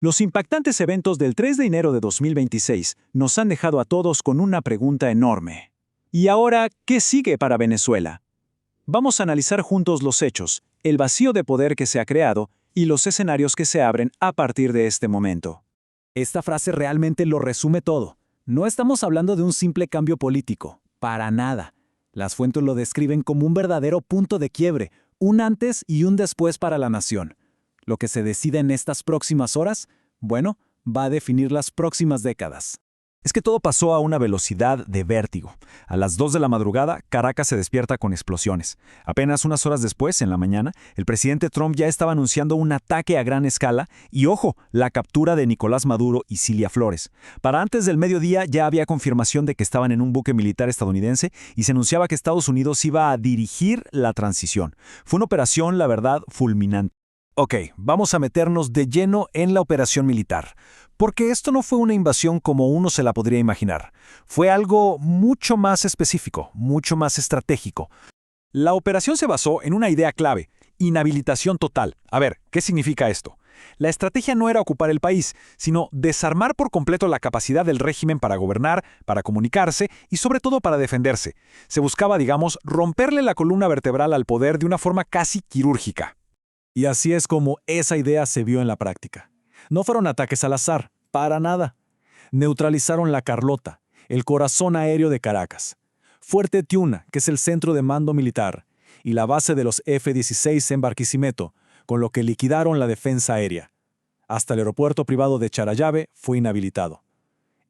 Los impactantes eventos del 3 de enero de 2026 nos han dejado a todos con una pregunta enorme. ¿Y ahora qué sigue para Venezuela? Vamos a analizar juntos los hechos, el vacío de poder que se ha creado y los escenarios que se abren a partir de este momento. Esta frase realmente lo resume todo. No estamos hablando de un simple cambio político, para nada. Las fuentes lo describen como un verdadero punto de quiebre, un antes y un después para la nación. Lo que se decida en estas próximas horas, bueno, va a definir las próximas décadas. Es que todo pasó a una velocidad de vértigo. A las 2 de la madrugada, Caracas se despierta con explosiones. Apenas unas horas después, en la mañana, el presidente Trump ya estaba anunciando un ataque a gran escala y, ojo, la captura de Nicolás Maduro y Cilia Flores. Para antes del mediodía ya había confirmación de que estaban en un buque militar estadounidense y se anunciaba que Estados Unidos iba a dirigir la transición. Fue una operación, la verdad, fulminante. Ok, vamos a meternos de lleno en la operación militar. Porque esto no fue una invasión como uno se la podría imaginar. Fue algo mucho más específico, mucho más estratégico. La operación se basó en una idea clave: inhabilitación total. A ver, ¿qué significa esto? La estrategia no era ocupar el país, sino desarmar por completo la capacidad del régimen para gobernar, para comunicarse y sobre todo para defenderse. Se buscaba, digamos, romperle la columna vertebral al poder de una forma casi quirúrgica. Y así es como esa idea se vio en la práctica. No fueron ataques al azar, para nada. Neutralizaron La Carlota, el corazón aéreo de Caracas, Fuerte Tiuna, que es el centro de mando militar, y la base de los F-16 en Barquisimeto, con lo que liquidaron la defensa aérea. Hasta el aeropuerto privado de Charallave fue inhabilitado.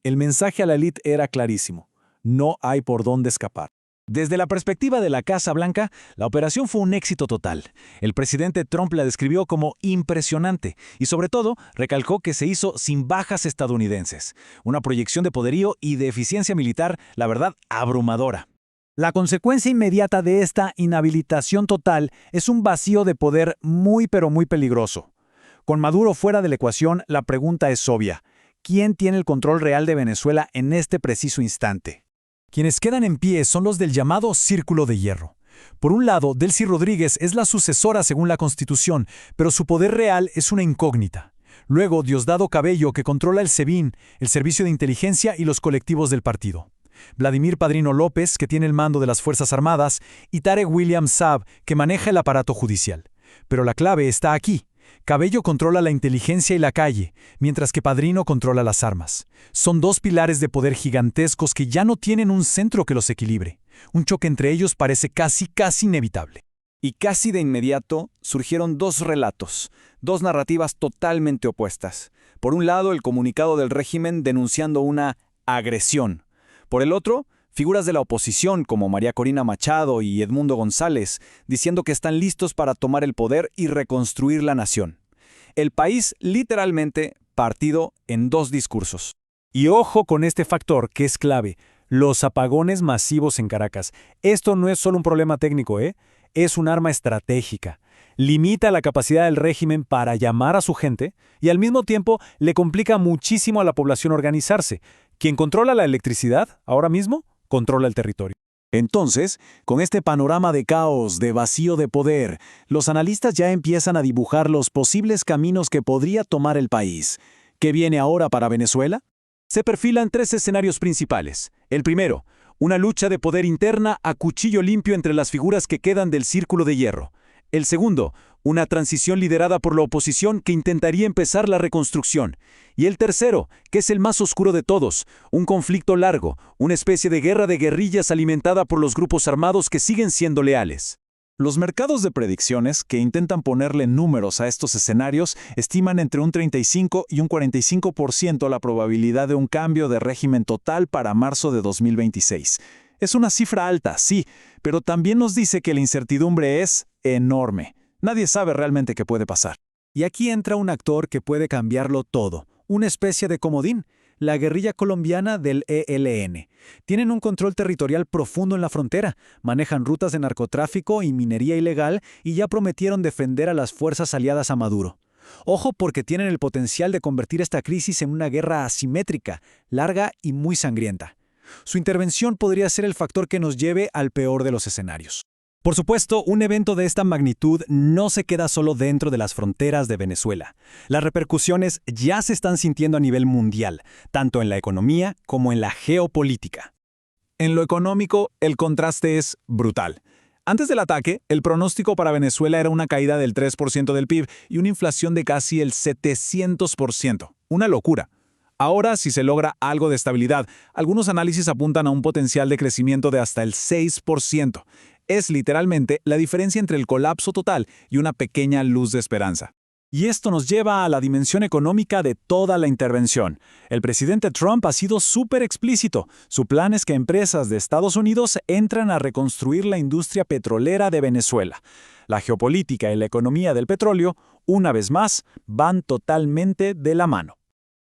El mensaje a la élite era clarísimo: no hay por dónde escapar. Desde la perspectiva de la Casa Blanca, la operación fue un éxito total. El presidente Trump la describió como impresionante y, sobre todo, recalcó que se hizo sin bajas estadounidenses. Una proyección de poderío y de eficiencia militar, la verdad, abrumadora. La consecuencia inmediata de esta inhabilitación total es un vacío de poder muy pero muy peligroso. Con Maduro fuera de la ecuación, la pregunta es obvia: ¿quién tiene el control real de Venezuela en este preciso instante? Quienes quedan en pie son los del llamado Círculo de Hierro. Por un lado, Delcy Rodríguez es la sucesora según la Constitución, pero su poder real es una incógnita. Luego, Diosdado Cabello, que controla el SEBIN, el Servicio de Inteligencia y los colectivos del partido. Vladimir Padrino López, que tiene el mando de las Fuerzas Armadas, y Tarek William Saab, que maneja el aparato judicial. Pero la clave está aquí. Cabello controla la inteligencia y la calle, mientras que Padrino controla las armas. Son dos pilares de poder gigantescos que ya no tienen un centro que los equilibre. Un choque entre ellos parece casi inevitable. Y casi de inmediato surgieron dos relatos, dos narrativas totalmente opuestas. Por un lado, el comunicado del régimen denunciando una agresión. Por el otro, figuras de la oposición como María Corina Machado y Edmundo González, diciendo que están listos para tomar el poder y reconstruir la nación. El país literalmente partido en dos discursos. Y ojo con este factor que es clave: los apagones masivos en Caracas. Esto no es solo un problema técnico, es un arma estratégica. Limita la capacidad del régimen para llamar a su gente y al mismo tiempo le complica muchísimo a la población organizarse. Quien controla la electricidad ahora mismo controla el territorio. Entonces, con este panorama de caos, de vacío de poder, los analistas ya empiezan a dibujar los posibles caminos que podría tomar el país. ¿Qué viene ahora para Venezuela? Se perfilan tres escenarios principales. El primero, una lucha de poder interna a cuchillo limpio entre las figuras que quedan del Círculo de Hierro. El segundo, una transición liderada por la oposición que intentaría empezar la reconstrucción. Y el tercero, que es el más oscuro de todos, un conflicto largo, una especie de guerra de guerrillas alimentada por los grupos armados que siguen siendo leales. Los mercados de predicciones, que intentan ponerle números a estos escenarios, estiman entre un 35 y un 45% la probabilidad de un cambio de régimen total para marzo de 2026. Es una cifra alta, sí, pero también nos dice que la incertidumbre es enorme. Nadie sabe realmente qué puede pasar. Y aquí entra un actor que puede cambiarlo todo, una especie de comodín: la guerrilla colombiana del ELN. Tienen un control territorial profundo en la frontera, manejan rutas de narcotráfico y minería ilegal y ya prometieron defender a las fuerzas aliadas a Maduro. Ojo, porque tienen el potencial de convertir esta crisis en una guerra asimétrica, larga y muy sangrienta. Su intervención podría ser el factor que nos lleve al peor de los escenarios. Por supuesto, un evento de esta magnitud no se queda solo dentro de las fronteras de Venezuela. Las repercusiones ya se están sintiendo a nivel mundial, tanto en la economía como en la geopolítica. En lo económico, el contraste es brutal. Antes del ataque, el pronóstico para Venezuela era una caída del 3% del PIB y una inflación de casi el 700%. Una locura. Ahora, si se logra algo de estabilidad, algunos análisis apuntan a un potencial de crecimiento de hasta el 6%. Es literalmente la diferencia entre el colapso total y una pequeña luz de esperanza. Y esto nos lleva a la dimensión económica de toda la intervención. El presidente Trump ha sido súper explícito. Su plan es que empresas de Estados Unidos entran a reconstruir la industria petrolera de Venezuela. La geopolítica y la economía del petróleo, una vez más, van totalmente de la mano.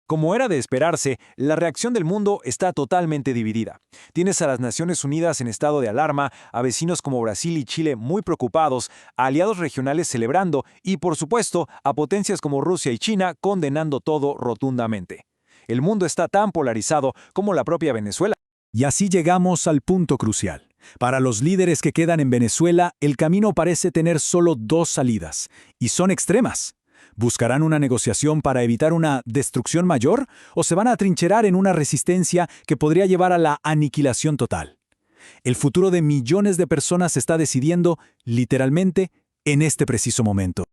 Como era de esperarse, la reacción del mundo está totalmente dividida. Tienes a las Naciones Unidas en estado de alarma, a vecinos como Brasil y Chile muy preocupados, a aliados regionales celebrando y, por supuesto, a potencias como Rusia y China condenando todo rotundamente. El mundo está tan polarizado como la propia Venezuela. Y así llegamos al punto crucial. Para los líderes que quedan en Venezuela, el camino parece tener solo dos salidas, y son extremas. ¿Buscarán una negociación para evitar una destrucción mayor o se van a atrincherar en una resistencia que podría llevar a la aniquilación total? El futuro de millones de personas se está decidiendo, literalmente, en este preciso momento.